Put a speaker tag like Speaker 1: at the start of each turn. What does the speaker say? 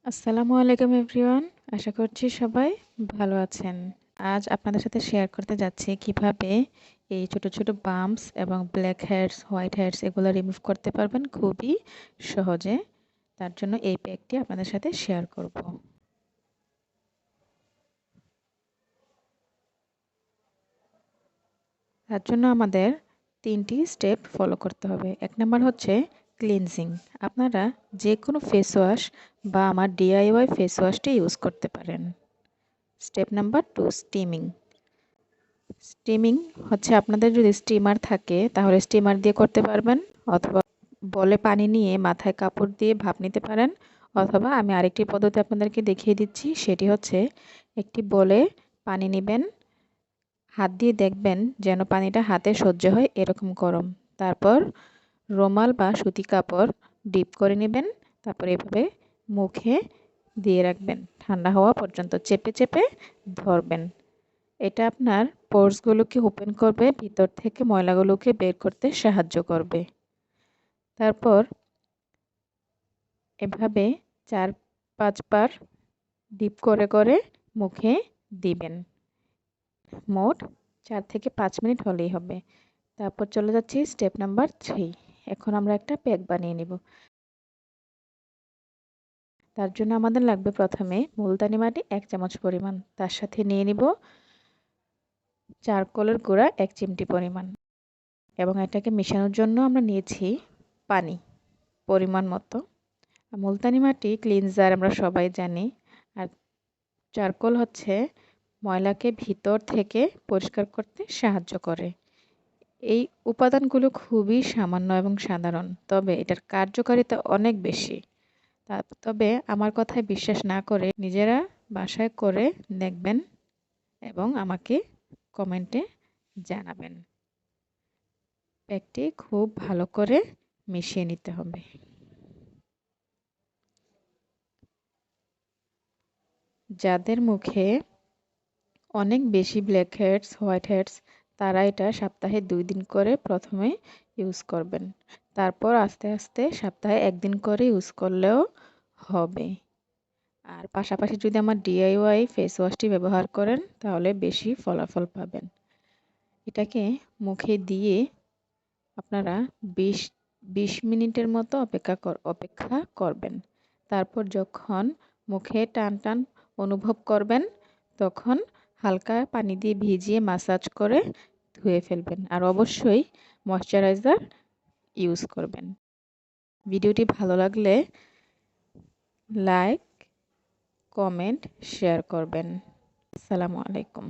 Speaker 1: আসসালামু আলাইকুম এভরিওয়ান। আশা করছি সবাই ভালো আছেন। আজ আপনাদের সাথে শেয়ার করতে যাচ্ছি কিভাবে এই ছোট ছোট বাম্পস এবং ব্ল্যাক হেডস, হোয়াইট হেডস এগুলো রিমুভ করতে পারবেন খুবই সহজে। তার জন্য এই প্যাকটি আপনাদের সাথে শেয়ার করব। তার জন্য আমাদের 3টি স্টেপ ফলো করতে হবে। 1 নাম্বার হচ্ছে ক্লিনজিং। আপনারা যে কোনো ফেস ওয়াশ বা আমার DIY ফেস ওয়াশটি ইউজ করতে পারেন। Step number 2 steaming. স্টিমিং হচ্ছে আপনাদের যদি স্টিমার থাকে তাহলে স্টিমার দিয়ে করতে পারবেন, অথবা বলে পানি নিয়ে মাথায় কাপড় দিয়ে ভাপ নিতে পারেন, অথবা আমি আরেকটি পদ্ধতি আপনাদেরকে দেখিয়ে দিচ্ছি। সেটি হচ্ছে একটি বলে পানি নেবেন, হাত দিয়ে দেখবেন যেন পানিটা হাতে সহ্য হয় এরকম গরম। তারপর রুমাল বা সুতি কাপড় ডিপ করে নেবেন, তারপর এভাবে মুখে দিয়ে রাখবেন ঠান্ডা হওয়া পর্যন্ত, চেপে চেপে ধরবেন। এটা আপনার পোরসগুলোকে ওপেন করবে, ভিতর থেকে ময়লাগুলোকে বের করতে সাহায্য করবে। তারপর এভাবে 4-5 বার ডিপ করে করে মুখে দিবেন। মোট 4 থেকে 5 মিনিট হলেই হবে। তারপর চলে যাচ্ছি স্টেপ নাম্বার 3। এখন আমরা একটা প্যাক বানিয়ে নিব। তার জন্য আমাদের লাগবে প্রথমে মুলতানি মাটি 1 চামচ পরিমাণ, তার সাথে নিয়ে নিব চারকোলের গুঁড়া 1 চিমটি পরিমাণ, এবং এটাকে মেশানোর জন্য আমরা নিয়েছি পানি পরিমাণ মতো। মুলতানি মাটি ক্লিনজার আমরা সবাই জানি, আর চারকোল হচ্ছে ময়লাকে ভিতর থেকে পরিষ্কার করতে সাহায্য করে। এই উপাদানগুলো খুবই সামান্য এবং সাধারণ, তবে এটার কার্যকারিতা অনেক বেশি। তবে আমার কথায় বিশ্বাস না করে নিজেরা বাসায় করে দেখবেন এবং আমাকে কমেন্টে জানাবেন। প্যাকটি খুব ভালো করে মিশিয়ে নিতে হবে। যাদের মুখে অনেক বেশি ব্ল্যাক হেডস, হোয়াইট হেডস, তারা এটা সপ্তাহে 2 দিন করে প্রথমে ইউজ করবেন। তারপর আস্তে আস্তে সপ্তাহে 1 দিন করে ইউজ করলেও হবে। আর পাশাপাশি যদি আমার DIY ফেস ওয়াশটি ব্যবহার করেন তাহলে বেশি ফলাফল পাবেন। এটাকে মুখে দিয়ে আপনারা 20 মিনিটের মতো অপেক্ষা করবেন। তারপর যখন মুখে টান টান অনুভব করবেন তখন হালকা পানি দিয়ে ভিজিয়ে মাসাজ করে ধুয়ে ফেলবেন, আর অবশ্যই ময়শ্চারাইজার ইউজ করবেন। ভিডিওটি ভালো লাগলে লাইক, কমেন্ট, শেয়ার করবেন। আসসালামু আলাইকুম।